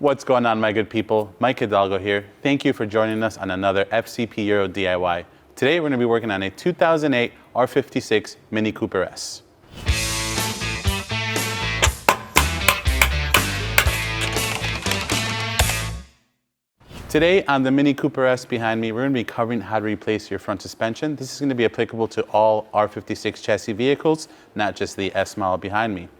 What's going on, my good people? Mike Hidalgo here. Thank you for joining us on another FCP Euro DIY. Today we're going to be working on a 2008 R56 MINI Cooper S. Today on the MINI Cooper S behind me, we're going to be covering how to replace your front suspension. This is going to be applicable to all R56 chassis vehicles, not just the S model behind me.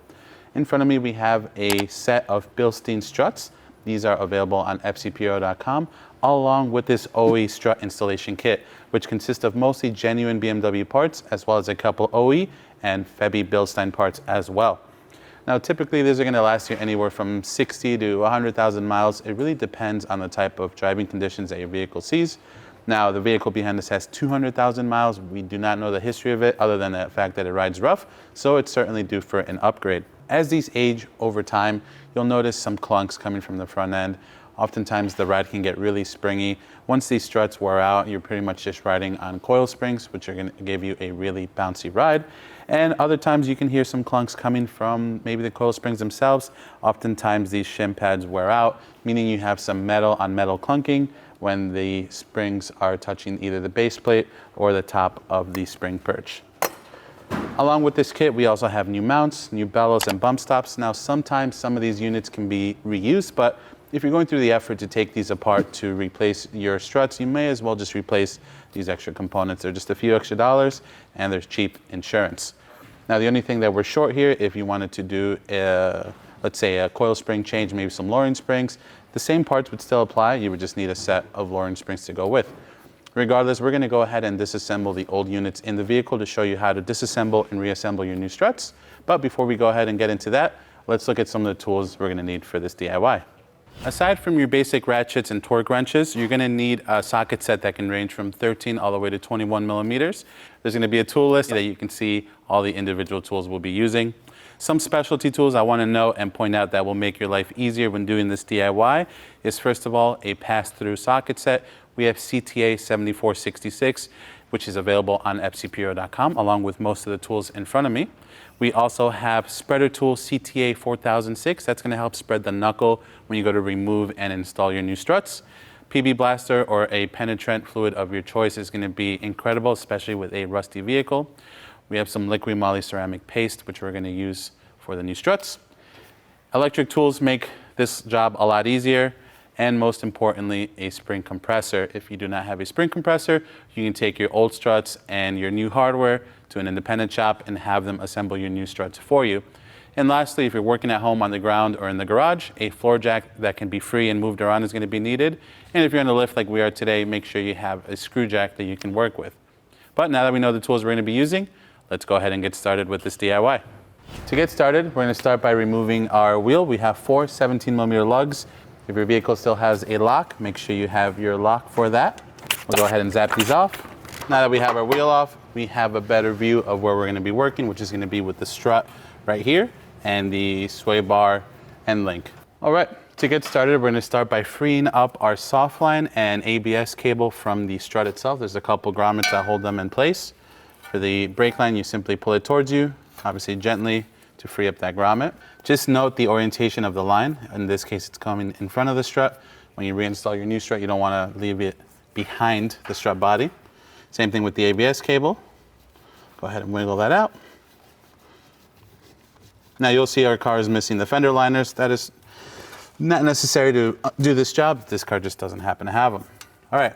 In front of me we have a set of Bilstein struts. These are available on fcpro.com, along with this OE strut installation kit, which consists of mostly genuine BMW parts, as well as a couple OE and Febby Bilstein parts as well. Now, typically these are going to last you anywhere from 60 to 100,000 miles. It really depends on the type of driving conditions that your vehicle sees. Now, the vehicle behind us has 200,000 miles. We do not know the history of it other than the fact that it rides rough, so it's certainly due for an upgrade. As these age over time, you'll notice some clunks coming from the front end. Oftentimes the ride can get really springy. Once these struts wear out, you're pretty much just riding on coil springs, which are going to give you a really bouncy ride. And other times you can hear some clunks coming from maybe the coil springs themselves. Oftentimes these shim pads wear out, meaning you have some metal on metal clunking when the springs are touching either the base plate or the top of the spring perch. Along with this kit, we also have new mounts, new bellows, and bump stops. Now, sometimes some of these units can be reused, but if you're going through the effort to take these apart to replace your struts, you may as well just replace these extra components. They're just a few extra dollars, and there's cheap insurance. Now, the only thing that we're short here, if you wanted to do, let's say, a coil spring change, maybe some lowering springs, the same parts would still apply. You would just need a set of lowering springs to go with. Regardless, we're going to go ahead and disassemble the old units in the vehicle to show you how to disassemble and reassemble your new struts. But before we go ahead and get into that, let's look at some of the tools we're going to need for this DIY. Aside from your basic ratchets and torque wrenches, you're going to need a socket set that can range from 13 all the way to 21 millimeters. There's going to be a tool list that you can see all the individual tools we'll be using. Some specialty tools I want to note and point out that will make your life easier when doing this DIY is, first of all, a pass-through socket set. We have CTA 7466, which is available on fcpro.com, along with most of the tools in front of me. We also have spreader tool CTA 4006. That's going to help spread the knuckle when you go to remove and install your new struts. PB Blaster or a penetrant fluid of your choice is going to be incredible, especially with a rusty vehicle. We have some liquid moly ceramic paste, which we're going to use for the new struts. Electric tools make this job a lot easier. And most importantly, a spring compressor. If you do not have a spring compressor, you can take your old struts and your new hardware to an independent shop and have them assemble your new struts for you. And lastly, if you're working at home on the ground or in the garage, a floor jack that can be free and moved around is going to be needed. And if you're on the lift like we are today, make sure you have a screw jack that you can work with. But now that we know the tools we're going to be using, let's go ahead and get started with this DIY. To get started, we're going to start by removing our wheel. We have 4 17mm lugs. If your vehicle still has a lock, make sure you have your lock for that. We'll go ahead and zap these off. Now that we have our wheel off, we have a better view of where we're going to be working, which is going to be with the strut right here and the sway bar end link. All right, to get started, we're going to start by freeing up our soft line and ABS cable from the strut itself. There's a couple grommets that hold them in place. For the brake line, you simply pull it towards you, obviously gently, to free up that grommet. Just note the orientation of the line. In this case, it's coming in front of the strut. When you reinstall your new strut, you don't want to leave it behind the strut body. Same thing with the ABS cable. Go ahead and wiggle that out. Now you'll see our car is missing the fender liners. That is not necessary to do this job. This car just doesn't happen to have them. All right.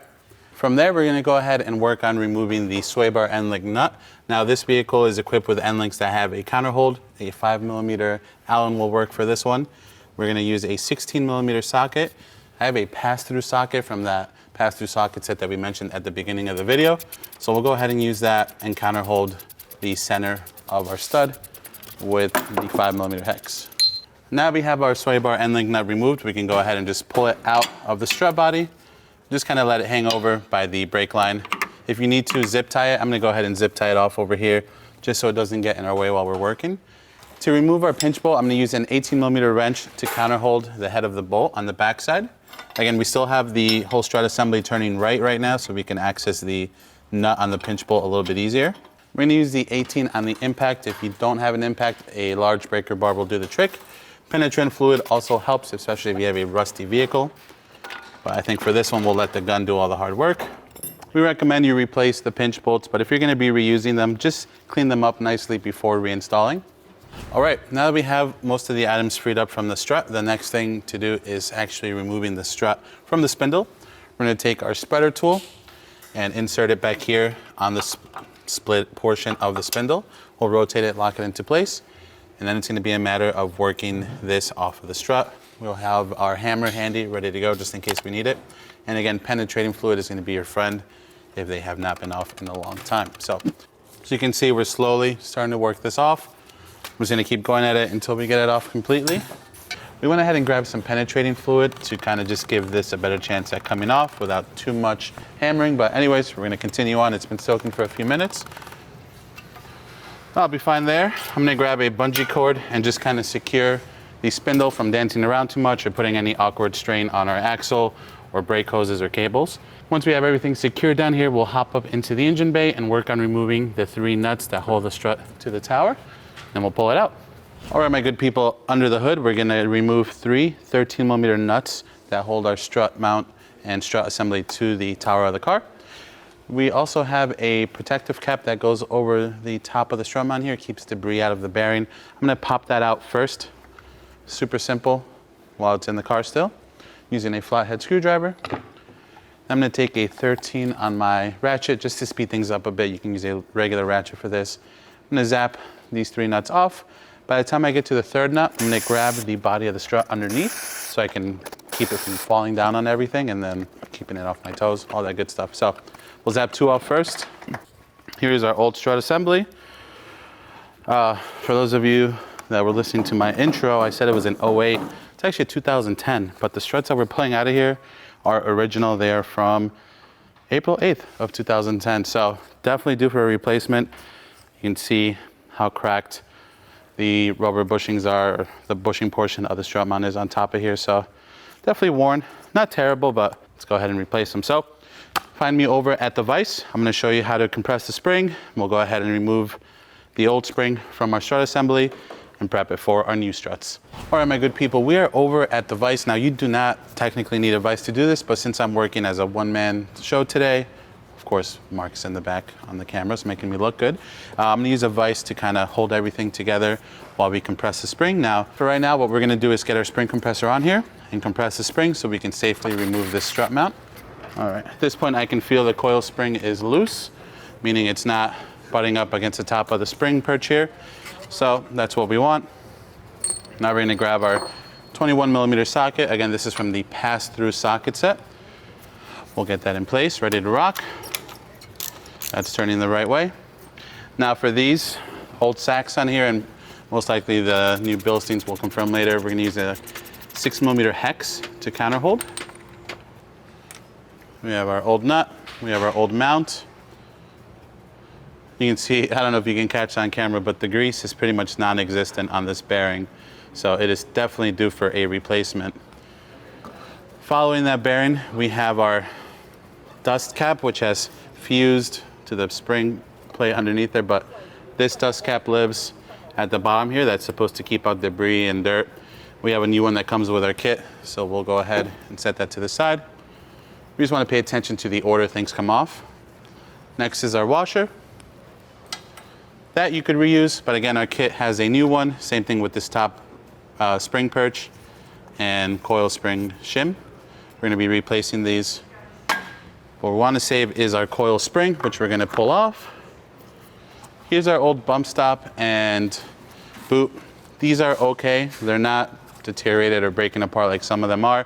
From there, we're going to go ahead and work on removing the sway bar end link nut. Now, this vehicle is equipped with end links that have a counter hold. A 5mm Allen will work for this one. We're going to use a 16mm socket. I have a pass-through socket from that pass-through socket set that we mentioned at the beginning of the video. So we'll go ahead and use that and counter hold the center of our stud with the 5mm hex. Now we have our sway bar end link nut removed. We can go ahead and just pull it out of the strut body. Just kind of let it hang over by the brake line. If you need to zip tie it, I'm going to go ahead and zip tie it off over here just so it doesn't get in our way while we're working. To remove our pinch bolt, I'm going to use an 18mm wrench to counter hold the head of the bolt on the back side. Again, we still have the whole strut assembly turning right now, so we can access the nut on the pinch bolt a little bit easier. We're going to use the 18 on the impact. If you don't have an impact, a large breaker bar will do the trick. Penetrant fluid also helps, especially if you have a rusty vehicle. But I think for this one, we'll let the gun do all the hard work. We recommend you replace the pinch bolts, but if you're gonna be reusing them, just clean them up nicely before reinstalling. All right, now that we have most of the items freed up from the strut, the next thing to do is actually removing the strut from the spindle. We're gonna take our spreader tool and insert it back here on the split portion of the spindle. We'll rotate it, lock it into place, and then it's gonna be a matter of working this off of the strut. We'll have our hammer handy, ready to go, just in case we need it. And again, penetrating fluid is gonna be your friend if they have not been off in a long time. So you can see we're slowly starting to work this off. I'm just gonna keep going at it until we get it off completely. We went ahead and grabbed some penetrating fluid to kind of just give this a better chance at coming off without too much hammering. But anyways, we're gonna continue on. It's been soaking for a few minutes. I'll be fine there. I'm gonna grab a bungee cord and just kind of secure the spindle from dancing around too much or putting any awkward strain on our axle or brake hoses or cables. Once we have everything secured down here, we'll hop up into the engine bay and work on removing the 3 nuts that hold the strut to the tower, and we'll pull it out. All right, my good people, under the hood, we're gonna remove 3 13mm nuts that hold our strut mount and strut assembly to the tower of the car. We also have a protective cap that goes over the top of the strut mount here, keeps debris out of the bearing. I'm gonna pop that out first, super simple, while it's in the car still, using a flathead screwdriver. I'm gonna take a 13 on my ratchet just to speed things up a bit. You can use a regular ratchet for this. I'm gonna zap these 3 nuts off. By the time I get to the 3rd nut, I'm gonna grab the body of the strut underneath so I can keep it from falling down on everything and then keeping it off my toes, all that good stuff. So we'll zap 2 off first. Here's our old strut assembly. For those of you that were listening to my intro, I said it was an 08. It's actually a 2010, but the struts that we're pulling out of here are original. They are from April 8th of 2010. So definitely due for a replacement. You can see how cracked the rubber bushings are, or the bushing portion of the strut mount is on top of here. So definitely worn, not terrible, but let's go ahead and replace them. So find me over at the vise. I'm gonna show you how to compress the spring. We'll go ahead and remove the old spring from our strut assembly and prep it for our new struts. All right, my good people, we are over at the vise. Now, you do not technically need a vise to do this, but since I'm working as a one-man show today, of course, Mark's in the back on the cameras, making me look good. I'm gonna use a vise to kind of hold everything together while we compress the spring. Now, for right now, what we're gonna do is get our spring compressor on here and compress the spring so we can safely remove this strut mount. All right, at this point, I can feel the coil spring is loose, meaning it's not butting up against the top of the spring perch here. So that's what we want. Now we're gonna grab our 21mm socket. Again, this is from the pass-through socket set. We'll get that in place, ready to rock. That's turning the right way. Now for these old sacks on here, and most likely the new Bilsteins will confirm later, we're gonna use a 6mm hex to counterhold. We have our old nut, we have our old mount. You can see, I don't know if you can catch on camera, but the grease is pretty much non-existent on this bearing. So it is definitely due for a replacement. Following that bearing, we have our dust cap, which has fused to the spring plate underneath there, but this dust cap lives at the bottom here. That's supposed to keep out debris and dirt. We have a new one that comes with our kit, so we'll go ahead and set that to the side. We just want to pay attention to the order things come off. Next is our washer. That you could reuse, but again, our kit has a new one. Same thing with this top spring perch and coil spring shim. We're gonna be replacing these. What we wanna save is our coil spring, which we're gonna pull off. Here's our old bump stop and boot. These are okay. They're not deteriorated or breaking apart like some of them are.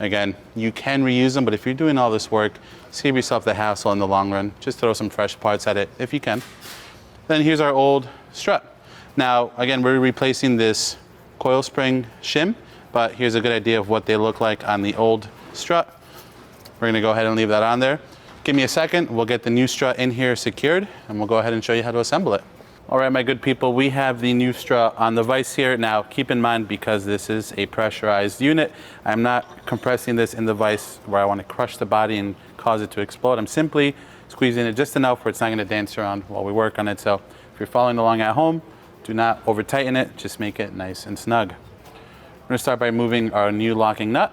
Again, you can reuse them, but if you're doing all this work, save yourself the hassle in the long run. Just throw some fresh parts at it if you can. Then here's our old strut. Now, again, we're replacing this coil spring shim, but here's a good idea of what they look like on the old strut. We're gonna go ahead and leave that on there. Give me a second, we'll get the new strut in here secured, and we'll go ahead and show you how to assemble it. All right, my good people, we have the new strut on the vise here. Now, keep in mind, because this is a pressurized unit, I'm not compressing this in the vise where I wanna crush the body and cause it to explode. I'm simply squeezing it just enough where it's not gonna dance around while we work on it. So if you're following along at home, do not over tighten it, just make it nice and snug. going to start by moving our new locking nut.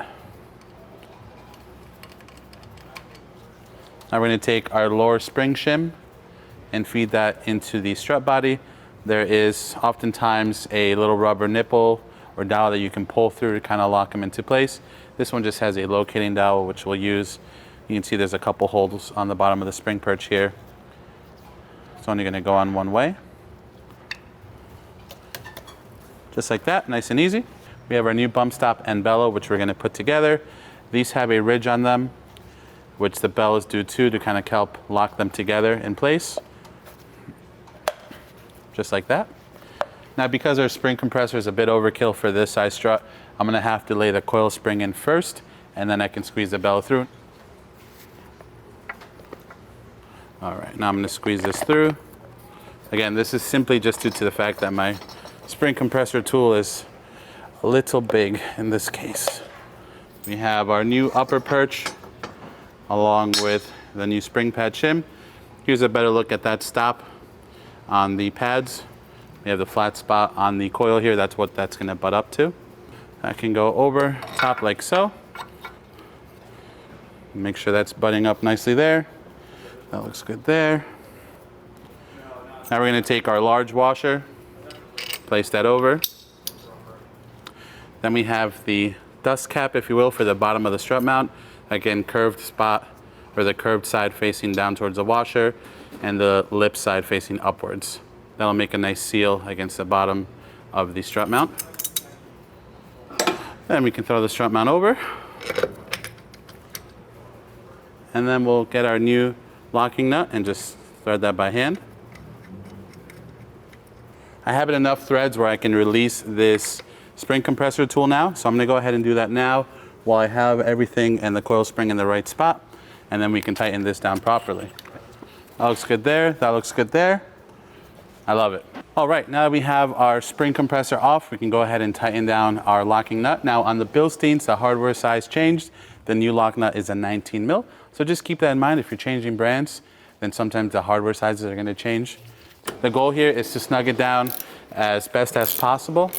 Now we're going to take our lower spring shim and feed that into the strut body. There is oftentimes a little rubber nipple or dowel that you can pull through to kind of lock them into place. This one just has a locating dowel, which we'll use. You can see there's a couple holes on the bottom of the spring perch here. It's only going to go on one way. Just like that, nice and easy. We have our new bump stop and bellow, which we're going to put together. These have a ridge on them, which the bellows do too, to kind of help lock them together in place. Just like that. Now, because our spring compressor is a bit overkill for this size strut, I'm going to have to lay the coil spring in first, and then I can squeeze the bellow through. All right, now I'm going to squeeze this through. Again, this is simply just due to the fact that my spring compressor tool is a little big in this case. We have our new upper perch along with the new spring pad shim. Here's a better look at that stop on the pads. We have the flat spot on the coil here. That's what that's going to butt up to. I can go over top like so. Make sure that's butting up nicely there. That looks good there. Now we're going to take our large washer, place that over. Then we have the dust cap, if you will, for the bottom of the strut mount. Again, curved spot, or the curved side facing down towards the washer, and the lip side facing upwards. That'll make a nice seal against the bottom of the strut mount. Then we can throw the strut mount over. And then we'll get our new locking nut and just thread that by hand. I have enough threads where I can release this spring compressor tool now, so I'm going to go ahead and do that now while I have everything and the coil spring in the right spot, and then we can tighten this down properly. That looks good there, that looks good there. I love it. All right, now that we have our spring compressor off, we can go ahead and tighten down our locking nut. Now on the Bilsteins, the hardware size changed. The new lock nut is a 19 mil. So just keep that in mind. If you're changing brands, then sometimes the hardware sizes are gonna change. The goal here is to snug it down as best as possible.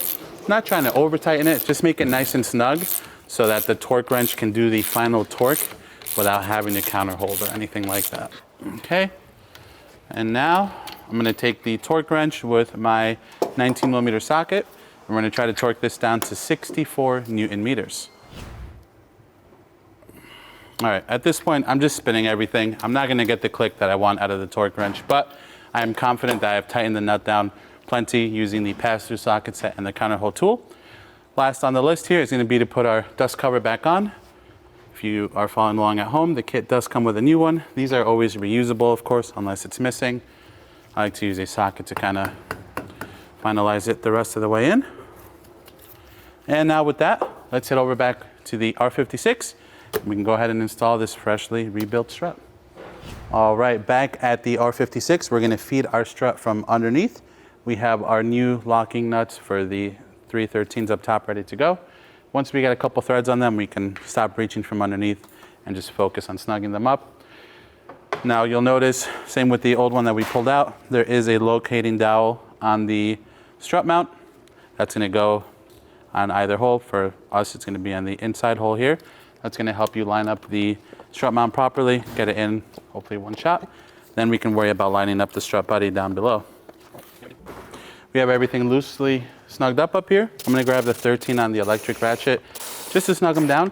Not trying to over tighten it, just make it nice and snug so that the torque wrench can do the final torque without having to counter hold or anything like that. Okay, and now I'm gonna take the torque wrench with my 19 millimeter socket. We're gonna try to torque this down to 64 Newton meters. All right, at this point, I'm just spinning everything. I'm not gonna get the click that I want out of the torque wrench, but I am confident that I've tightened the nut down plenty using the pass-through socket set and the counter hole tool. Last on the list here is gonna be to put our dust cover back on. If you are following along at home, the kit does come with a new one. These are always reusable, of course, unless it's missing. I like to use a socket to kind of finalize it the rest of the way in. And now with that, let's head over back to the R56. We can go ahead and install this freshly rebuilt strut. All right, back at the R56, we're gonna feed our strut from underneath. We have our new locking nuts for the 313s up top ready to go. Once we get a couple threads on them, we can stop reaching from underneath and just focus on snugging them up. Now you'll notice, same with the old one that we pulled out, there is a locating dowel on the strut mount. That's gonna go on either hole. For us, it's gonna be on the inside hole here. That's gonna help you line up the strut mount properly, get it in, hopefully one shot. Then we can worry about lining up the strut body down below. We have everything loosely snugged up here. I'm gonna grab the 13 on the electric ratchet just to snug them down.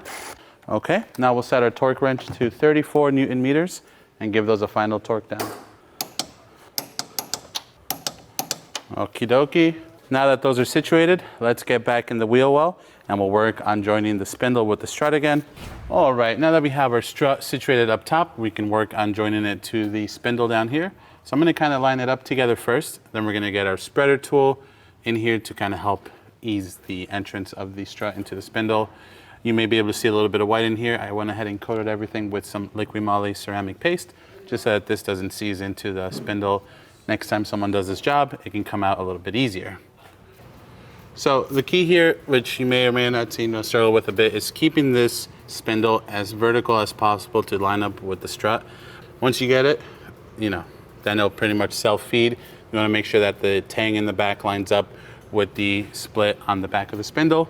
Okay, now we'll set our torque wrench to 34 Newton meters and give those a final torque down. Okie dokie. Now that those are situated, let's get back in the wheel well and we'll work on joining the spindle with the strut again. All right, now that we have our strut situated up top, we can work on joining it to the spindle down here. So I'm gonna kind of line it up together first, then we're gonna get our spreader tool in here to kind of help ease the entrance of the strut into the spindle. You may be able to see a little bit of white in here. I went ahead and coated everything with some liquid moly ceramic paste, just so that this doesn't seize into the spindle. Next time someone does this job, it can come out a little bit easier. So the key here, which you may or may not struggle with a bit, is keeping this spindle as vertical as possible to line up with the strut. Once you get it, then it'll pretty much self-feed. You wanna make sure that the tang in the back lines up with the split on the back of the spindle.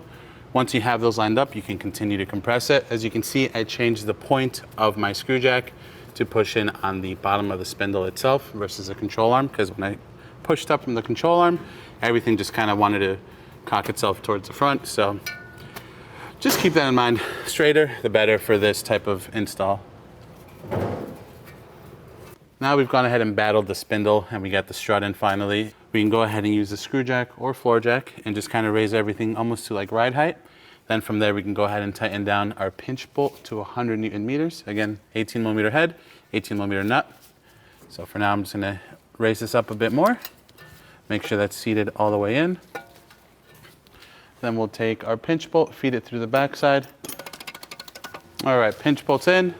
Once you have those lined up, you can continue to compress it. As you can see, I changed the point of my screw jack to push in on the bottom of the spindle itself versus the control arm, because when I pushed up from the control arm, everything just kind of wanted to cock itself towards the front. So just keep that in mind. Straighter, the better for this type of install. Now we've gone ahead and battled the spindle and we got the strut in finally. We can go ahead and use the screw jack or floor jack and just kind of raise everything almost to like ride height. Then from there we can go ahead and tighten down our pinch bolt to 100 Newton meters. Again, 18 millimeter head, 18 millimeter nut. So for now I'm just gonna raise this up a bit more. Make sure that's seated all the way in. Then we'll take our pinch bolt, feed it through the backside. All right, pinch bolt's in.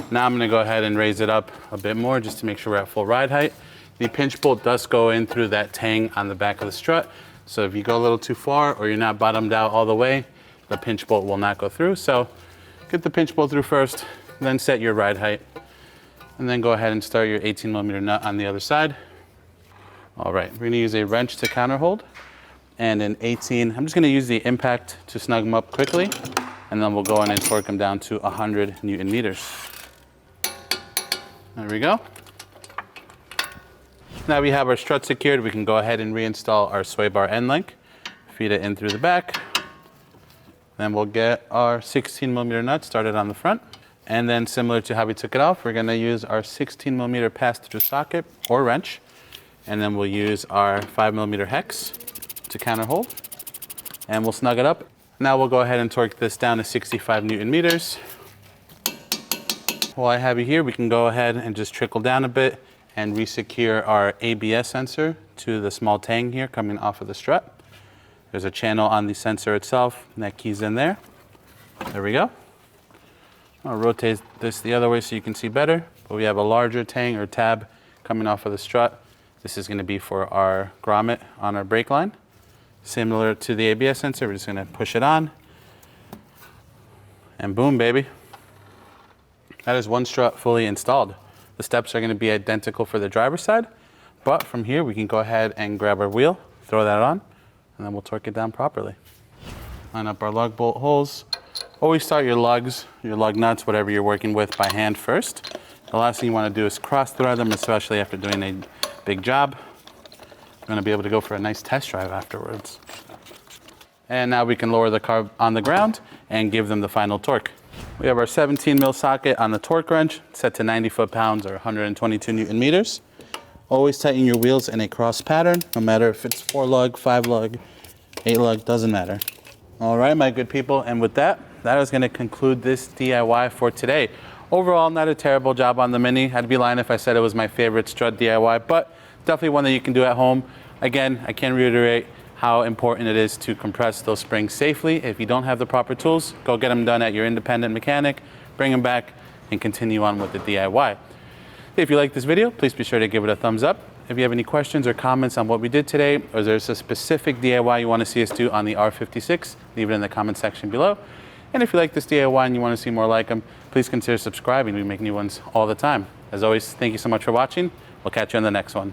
Now I'm gonna go ahead and raise it up a bit more just to make sure we're at full ride height. The pinch bolt does go in through that tang on the back of the strut. So if you go a little too far or you're not bottomed out all the way, the pinch bolt will not go through. So get the pinch bolt through first, then set your ride height. And then go ahead and start your 18 millimeter nut on the other side. All right, we're gonna use a wrench to counter hold and an 18. I'm just gonna use the impact to snug them up quickly, and then we'll go in and torque them down to 100 Newton meters. There we go. Now we have our strut secured, we can go ahead and reinstall our sway bar end link, feed it in through the back. Then we'll get our 16 millimeter nut started on the front. And then similar to how we took it off, we're gonna use our 16 millimeter pass-through socket or wrench. And then we'll use our 5 millimeter hex to counter hold. And we'll snug it up. Now we'll go ahead and torque this down to 65 Newton meters. While I have you here, we can go ahead and just trickle down a bit and resecure our ABS sensor to the small tang here coming off of the strut. There's a channel on the sensor itself, and that key's in there. There we go. I'll rotate this the other way so you can see better. But we have a larger tang or tab coming off of the strut. This is gonna be for our grommet on our brake line. Similar to the ABS sensor, we're just gonna push it on. And boom, baby. That is one strut fully installed. The steps are gonna be identical for the driver's side, but from here we can go ahead and grab our wheel, throw that on, and then we'll torque it down properly. Line up our lug bolt holes. Always start your lugs, your lug nuts, whatever you're working with, by hand first. The last thing you wanna do is cross thread them, especially after doing a big job. You're gonna be able to go for a nice test drive afterwards. And now we can lower the car on the ground and give them the final torque. We have our 17 mil socket on the torque wrench, set to 90 foot-pounds or 122 Newton meters. Always tighten your wheels in a cross pattern, no matter if it's 4 lug, 5 lug, 8 lug, doesn't matter. All right, my good people, and with that is gonna conclude this DIY for today. Overall, not a terrible job on the Mini. I'd be lying if I said it was my favorite strut DIY, but definitely one that you can do at home. Again, I can't reiterate how important it is to compress those springs safely. If you don't have the proper tools, go get them done at your independent mechanic, bring them back, and continue on with the DIY. If you like this video, please be sure to give it a thumbs up. If you have any questions or comments on what we did today, or there's a specific DIY you want to see us do on the R56, leave it in the comment section below. And if you like this DIY and you want to see more like them, please consider subscribing. We make new ones all the time. As always, thank you so much for watching. We'll catch you on the next one.